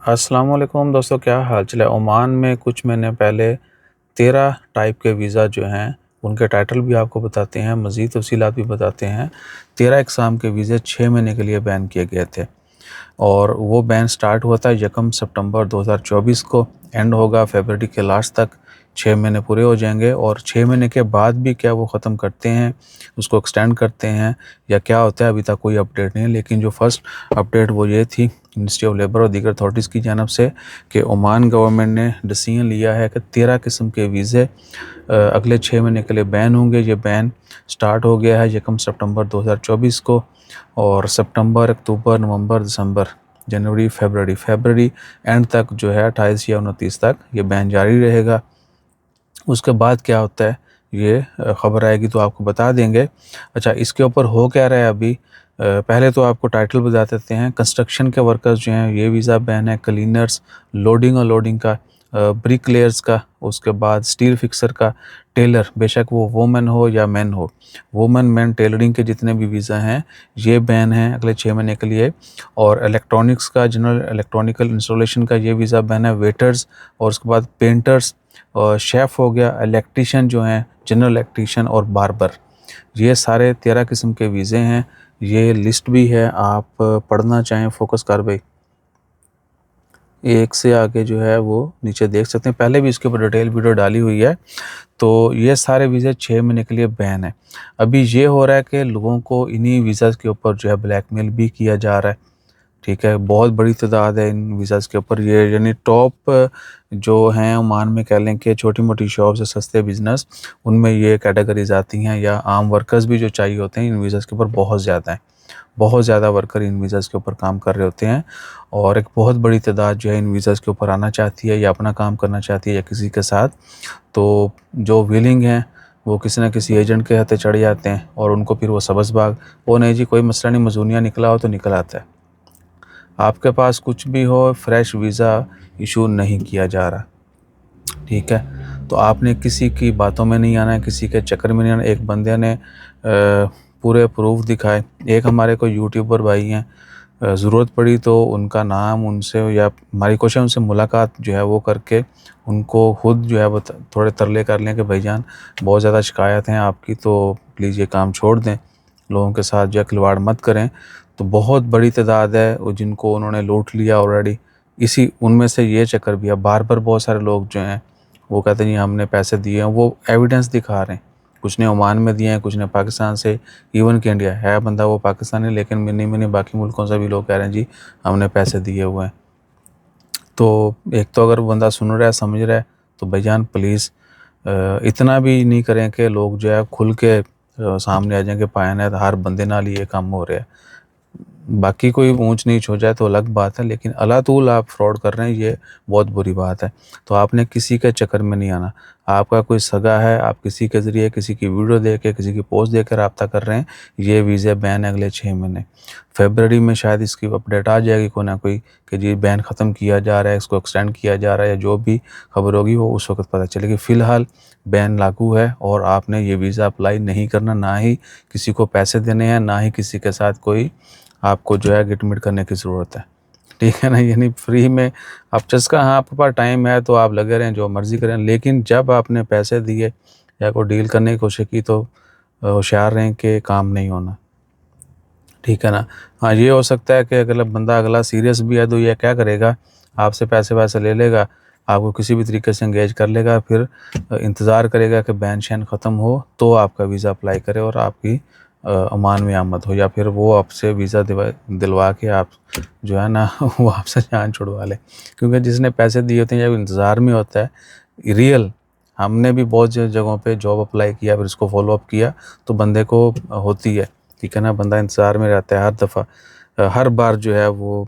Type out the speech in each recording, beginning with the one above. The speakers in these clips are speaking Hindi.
अस्सलाम वालेकुम दोस्तों, क्या हाल चाल है। ओमान में कुछ महीने पहले 13 टाइप के वीज़ा जो हैं उनके टाइटल भी आपको बताते हैं, मज़ीद तफ़सीलात भी बताते हैं। 13 इक़साम के वीज़े 6 महीने के लिए बैन किए गए थे और वो बैन स्टार्ट हुआ था 1 सितंबर 2024 को, एंड होगा फरवरी के लास्ट तक। 6 महीने पूरे हो जाएंगे और 6 महीने के बाद भी क्या वो ख़त्म करते हैं, उसको एक्सटेंड करते हैं या क्या होता है, अभी तक कोई अपडेट नहीं है। लेकिन जो फर्स्ट अपडेट वो ये थी मिनिस्ट्री ऑफ लेबर और दीगर अथॉरिटीज़ की जानब से कि ओमान गवर्नमेंट ने डिसीजन लिया है कि 13 किस्म के वीज़े अगले 6 महीने के लिए बैन होंगे। ये बैन स्टार्ट हो गया है 1 सितंबर 2024 को और सितंबर, अक्टूबर, नवंबर, दिसंबर, जनवरी, फरवरी एंड तक जो है 28 या 29 तक ये बैन जारी रहेगा। उसके बाद क्या होता है ये ख़बर आएगी तो आपको बता देंगे। अच्छा, इसके ऊपर हो क्या रहा है अभी, पहले तो आपको टाइटल बता देते हैं। कंस्ट्रक्शन के वर्कर्स जो हैं ये वीज़ा बैन है, क्लीनर्स, लोडिंग और लोडिंग का, ब्रिक लेयर्स का, उसके बाद स्टील फिक्सर का, टेलर, बेशक वो वोमेन हो या मैन हो, वोमेन मैन टेलरिंग के जितने भी वीज़ा हैं ये बैन हैं अगले 6 महीने के लिए। और इलेक्ट्रॉनिक्स का, जनरल इलेक्ट्रॉनिकल इंस्टॉलेशन का ये वीज़ा बैन है। वेटर्स और उसके बाद पेंटर्स और शेफ़ हो गया, इलेक्ट्रीशियन जो हैं, जनरल इलेक्ट्रीशियन और बार्बर, ये सारे 13 किस्म के वीज़े हैं। ये लिस्ट भी है, आप पढ़ना चाहें फ़ोकस कर भाई, एक से आगे जो है वो नीचे देख सकते हैं। पहले भी इसके ऊपर डिटेल वीडियो डाली हुई है। तो ये सारे वीज़े 6 महीने के लिए बैन है। अभी ये हो रहा है कि लोगों को इन्हीं वीज़ाज़ के ऊपर जो है ब्लैकमेल भी किया जा रहा है। ठीक है, बहुत बड़ी तादाद है इन वीज़ाज़ के ऊपर। ये यानी टॉप जो हैं ओमान में, कह लें कि छोटी मोटी शॉप्स या सस्ते बिज़नेस, उनमें ये कैटेगरीज आती हैं। या आम वर्कर्स भी जो चाहिए होते हैं इन वीज़ाज़ के ऊपर बहुत ज़्यादा हैं, बहुत ज़्यादा वर्कर इन वीज़ाज़ के ऊपर काम कर रहे होते हैं और एक बहुत बड़ी तादाद जो है इन वीज़ाज़ के ऊपर आना चाहती है या अपना काम करना चाहती है या किसी के साथ। तो जो विलिंग हैं वो किसी न किसी एजेंट के हाथे चढ़ जाते हैं और उनको फिर वो सबसबाग, वो नहीं जी कोई मसला नहीं, मजूनिया निकला हो तो निकल आता है। आपके पास कुछ भी हो, फ्रेश वीज़ा इशू नहीं किया जा रहा। ठीक है, तो आपने किसी की बातों में नहीं आना है, किसी के चक्कर में नहीं आना। एक बंदे ने पूरे प्रूफ दिखाए। एक हमारे को यूट्यूबर भाई हैं, ज़रूरत पड़ी तो उनका नाम उनसे या हमारी कोशिश उनसे मुलाकात जो है वो करके उनको खुद जो है वो थोड़े तरले कर लें कि भाईजान बहुत ज़्यादा शिकायत हैं आपकी, तो प्लीज़ ये काम छोड़ दें, लोगों के साथ जो है खिलवाड़ मत करें। तो बहुत बड़ी तादाद है वो जिनको उन्होंने लूट लिया ऑलरेडी। इसी उनमें से ये चक्कर भी है। बार बार बहुत सारे लोग जो हैं वो कहते हैं जी हमने पैसे दिए हैं, वो एविडेंस दिखा रहे हैं। कुछ ने ओमान में दिए हैं, कुछ ने पाकिस्तान से, इवन कि इंडिया है बंदा वो पाकिस्तानी, लेकिन मिनी मिनी बाकी मुल्कों से भी लोग कह रहे हैं जी हमने पैसे दिए हुए हैं। तो एक तो अगर बंदा सुन रहा है, समझ रहा है, तो भाईजान प्लीज़ इतना भी नहीं करें कि लोग जो है खुल के सामने आ जाएं कि पायन है तो हर बंदे नाल ये काम हो रहा है। बाकी कोई ऊंच नीच हो जाए तो अलग बात है, लेकिन अल्लाह तूल आप फ्रॉड कर रहे हैं, ये बहुत बुरी बात है। तो आपने किसी के चक्कर में नहीं आना। आपका कोई सगा है, आप किसी के ज़रिए, किसी की वीडियो देख के, किसी की पोस्ट देख कर रब्ता कर रहे हैं, ये वीज़े बैन है अगले 6 महीने। फरवरी में शायद इसकी अपडेट आ जाएगी कोई ना कोई कि जी बैन ख़त्म किया जा रहा है, इसको एक्सटेंड किया जा रहा है, या जो भी खबर होगी वो उस वक्त पता चलेगी। फ़िलहाल बैन लागू है और आपने ये वीज़ा अप्लाई नहीं करना, ना ही किसी को पैसे देने हैं, ना ही किसी के साथ कोई आपको जो है गिटमिट करने की ज़रूरत है। ठीक है ना, यानी फ्री में आप चस्का, हाँ आपके पास टाइम है तो आप लगे रहें, जो मर्ज़ी करें, लेकिन जब आपने पैसे दिए या कोई डील करने की कोशिश की तो होशियार रहें कि काम नहीं होना। ठीक है ना। हाँ, ये हो सकता है कि अगर बंदा अगला सीरियस भी है तो ये क्या करेगा, आपसे पैसे वैसे ले लेगा, आपको किसी भी तरीके से एंगेज कर लेगा, फिर इंतज़ार करेगा कि बैन शैन ख़त्म हो तो आपका वीज़ा अप्लाई करे और आपकी ओमान में आमद हो, या फिर वो आपसे वीज़ा दिलवा के आप जो है ना वो आपसे जान छुड़वा ले। क्योंकि जिसने पैसे दिए होते हैं जब इंतज़ार में होता है रियल, हमने भी बहुत जगहों पे जॉब अप्लाई किया, फिर उसको फॉलो अप किया तो बंदे को होती है। ठीक है ना, बंदा इंतज़ार में रहता है हर दफ़ा, हर बार जो है वो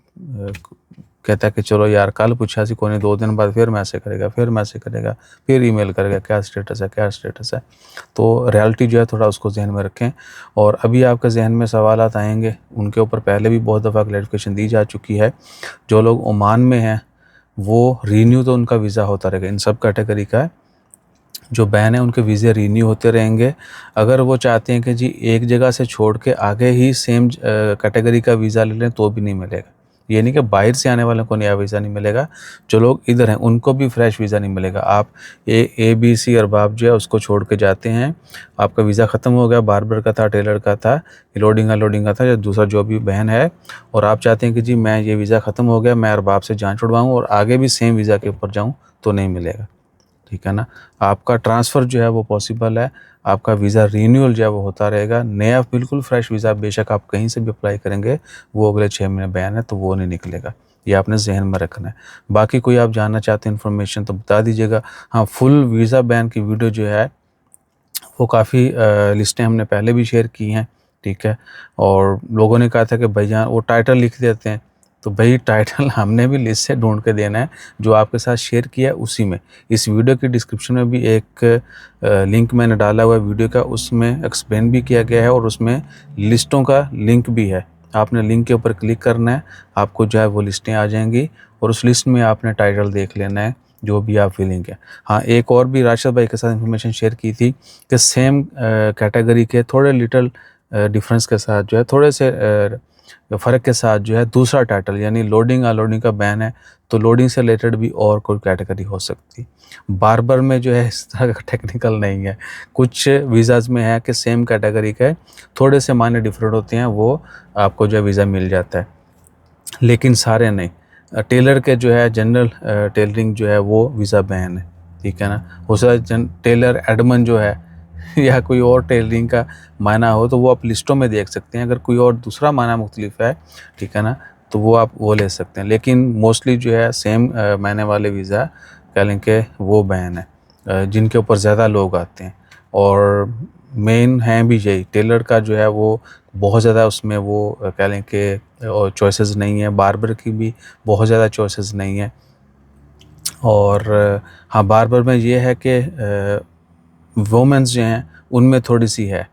कहता है कि चलो यार कल पूछा सी कोई नहीं, 2 दिन बाद फिर मैसेज करेगा, फिर ईमेल करेगा, क्या स्टेटस है, क्या स्टेटस है। तो रियलिटी जो है थोड़ा उसको जहन में रखें। और अभी आपके जहन में सवालात आएंगे, उनके ऊपर पहले भी बहुत दफ़ा क्लैरिफिकेशन दी जा चुकी है। जो लोग ओमान में हैं वो रीन्यू तो उनका वीज़ा होता रहेगा, इन सब कैटेगरी का है। जो बैन है उनके वीज़े रीन्यू होते रहेंगे। अगर वो चाहते हैं कि जी एक जगह से छोड़ के आगे ही सेम कैटेगरी का वीज़ा ले लें तो भी नहीं मिलेगा। ये नहीं कि बाहर से आने वालों को नया वीज़ा नहीं मिलेगा, जो लोग इधर हैं उनको भी फ्रेश वीज़ा नहीं मिलेगा। आप ABC अरबाब जो है उसको छोड़ के जाते हैं, आपका वीज़ा ख़त्म हो गया, बार्बर का था, टेलर का था, लोडिंग अनलोडिंग का था, या दूसरा जो भी बहन है, और आप चाहते हैं कि जी मैं ये वीज़ा ख़त्म हो गया, मैं अरबाब से जान छुड़वाऊँ और आगे भी सेम वीज़ा के ऊपर जाऊँ, तो नहीं मिलेगा। ठीक है ना। आपका ट्रांसफ़र जो है वो पॉसिबल है, आपका वीज़ा रिन्यूअल जो है वो होता रहेगा। नया बिल्कुल फ्रेश वीज़ा बेशक आप कहीं से भी अप्लाई करेंगे, वो अगले 6 महीने बैन है, तो वो नहीं निकलेगा। ये आपने ज़हन में रखना है। बाकी कोई आप जानना चाहते हैं इन्फॉर्मेशन तो बता दीजिएगा। हाँ, फुल वीज़ा बैन की वीडियो जो है वो काफ़ी लिस्टें हमने पहले भी शेयर की हैं, ठीक है। और लोगों ने कहा था कि भाईजान वो टाइटल लिख देते हैं, तो भाई टाइटल हमने भी लिस्ट से ढूंढ के देना है, जो आपके साथ शेयर किया है उसी में। इस वीडियो की डिस्क्रिप्शन में भी एक लिंक मैंने डाला हुआ है वीडियो का, उसमें एक्सप्लेन भी किया गया है और उसमें लिस्टों का लिंक भी है। आपने लिंक के ऊपर क्लिक करना है, आपको जो है वो लिस्टें आ जाएंगी और उस लिस्ट में आपने टाइटल देख लेना है जो भी आप फीलिंग है। हाँ, एक और भी राशिद भाई के साथ इन्फॉर्मेशन शेयर की थी कि सेम कैटेगरी के थोड़े लिटिल डिफरेंस के साथ जो है, थोड़े से फ़र्क के साथ जो है दूसरा टाइटल, यानी लोडिंग अनलोडिंग का बैन है, तो लोडिंग से रिलेटेड भी और कोई कैटेगरी हो सकती। बार्बर में जो है इस तरह का टेक्निकल नहीं है। कुछ वीज़ाज़ में है कि सेम कैटेगरी के थोड़े से मायने डिफरेंट होते हैं, वो आपको जो है वीज़ा मिल जाता है, लेकिन सारे नहीं। टेलर के जो है जनरल टेलरिंग जो है वो वीज़ा बैन है, ठीक है ना। हो सकता है टेलर एडमन जो है या कोई और टेलरिंग का मायना हो, तो वो आप लिस्टों में देख सकते हैं। अगर कोई और दूसरा मायना मुख्तलिफ है, ठीक है ना, तो वो आप वो ले सकते हैं। लेकिन मोस्टली जो है सेम मायने वाले वीज़ा कह लें कि वो बैन है, जिनके ऊपर ज़्यादा लोग आते हैं। और मेन हैं भी यही, टेलर का जो है वो बहुत ज़्यादा उसमें वो कह लें कि चॉइसेस नहीं है, बार्बर की भी बहुत ज़्यादा चॉइसेस नहीं है। और हाँ, बार्बर में ये है कि वुमेन्स जो हैं उनमें थोड़ी सी है,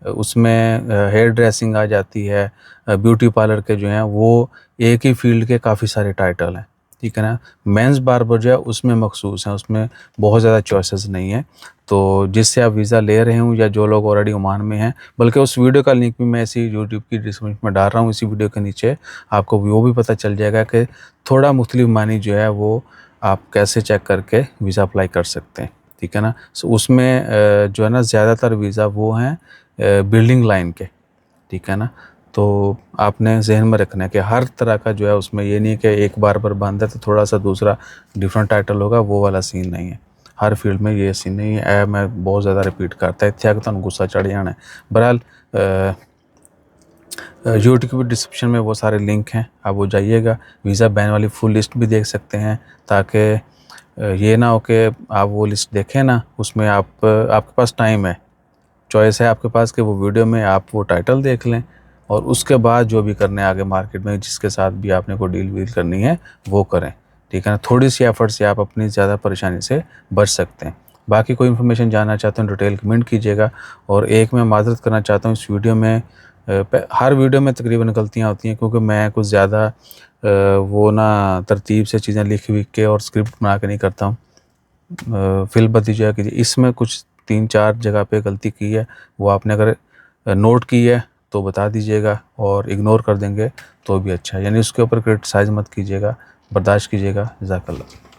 उसमें हेयर ड्रेसिंग आ जाती है, ब्यूटी पार्लर के जो हैं वो एक ही फील्ड के काफ़ी सारे टाइटल हैं, ठीक है ना। मेंस बार्बर जो है उसमें मखसूस हैं, उसमें बहुत ज़्यादा चॉइसेस नहीं है। तो जिससे आप वीज़ा ले रहे हों या जो लोग ऑलरेडी ओमान में हैं, बल्कि उस वीडियो का लिंक भी मैं इसी यूट्यूब की डिस्क्रिप्शन में डाल रहा हूँ, इसी वीडियो के नीचे आपको वो भी पता चल जाएगा कि थोड़ा मुख्तलिफ मानी जो है वो आप कैसे चेक करके वीज़ा अप्लाई कर सकते हैं, ठीक है ना। सो उसमें जो है ना ज़्यादातर वीज़ा वो हैं बिल्डिंग लाइन के, ठीक है ना। तो आपने जहन में रखना है कि हर तरह का जो है उसमें ये नहीं कि एक बार बंद है तो थोड़ा सा दूसरा डिफरेंट टाइटल होगा, वो वाला सीन नहीं है। हर फील्ड में ये सीन नहीं है। मैं बहुत ज़्यादा रिपीट करता है, इतने आगे तो गुस्सा चढ़ जाना है। बहरहाल यूट्यूब की डिस्क्रिप्शन में वो सारे लिंक हैं, आप वो जाइएगा, वीज़ा बैन वाली फुल लिस्ट भी देख सकते हैं, ताकि ये ना हो कि आप वो लिस्ट देखें ना, उसमें आपके पास टाइम है, चॉइस है आपके पास कि वो वीडियो में आप वो टाइटल देख लें और उसके बाद जो भी करने आगे मार्केट में जिसके साथ भी आपने को डील वील करनी है वो करें, ठीक है ना। थोड़ी सी एफर्ट से आप अपनी ज़्यादा परेशानी से बच सकते हैं। बाकी कोई इन्फॉर्मेशन जानना चाहते हैं डिटेल कमेंट कीजिएगा। और एक मैं माजरत करना चाहता हूँ, इस वीडियो में हर वीडियो में तकरीबन गलतियाँ होती हैं, क्योंकि मैं कुछ ज़्यादा वो ना तरतीब से चीज़ें लिख विख के और स्क्रिप्ट बना के नहीं करता हूँ। फिल बदीजिएगा कि इसमें कुछ 3-4 जगह पे गलती की है, वो आपने अगर नोट की है तो बता दीजिएगा, और इग्नोर कर देंगे तो भी अच्छा है, यानी उसके ऊपर क्रिटिसाइज़ मत कीजिएगा, बर्दाश्त कीजिएगा। जज़ाकल्लाह।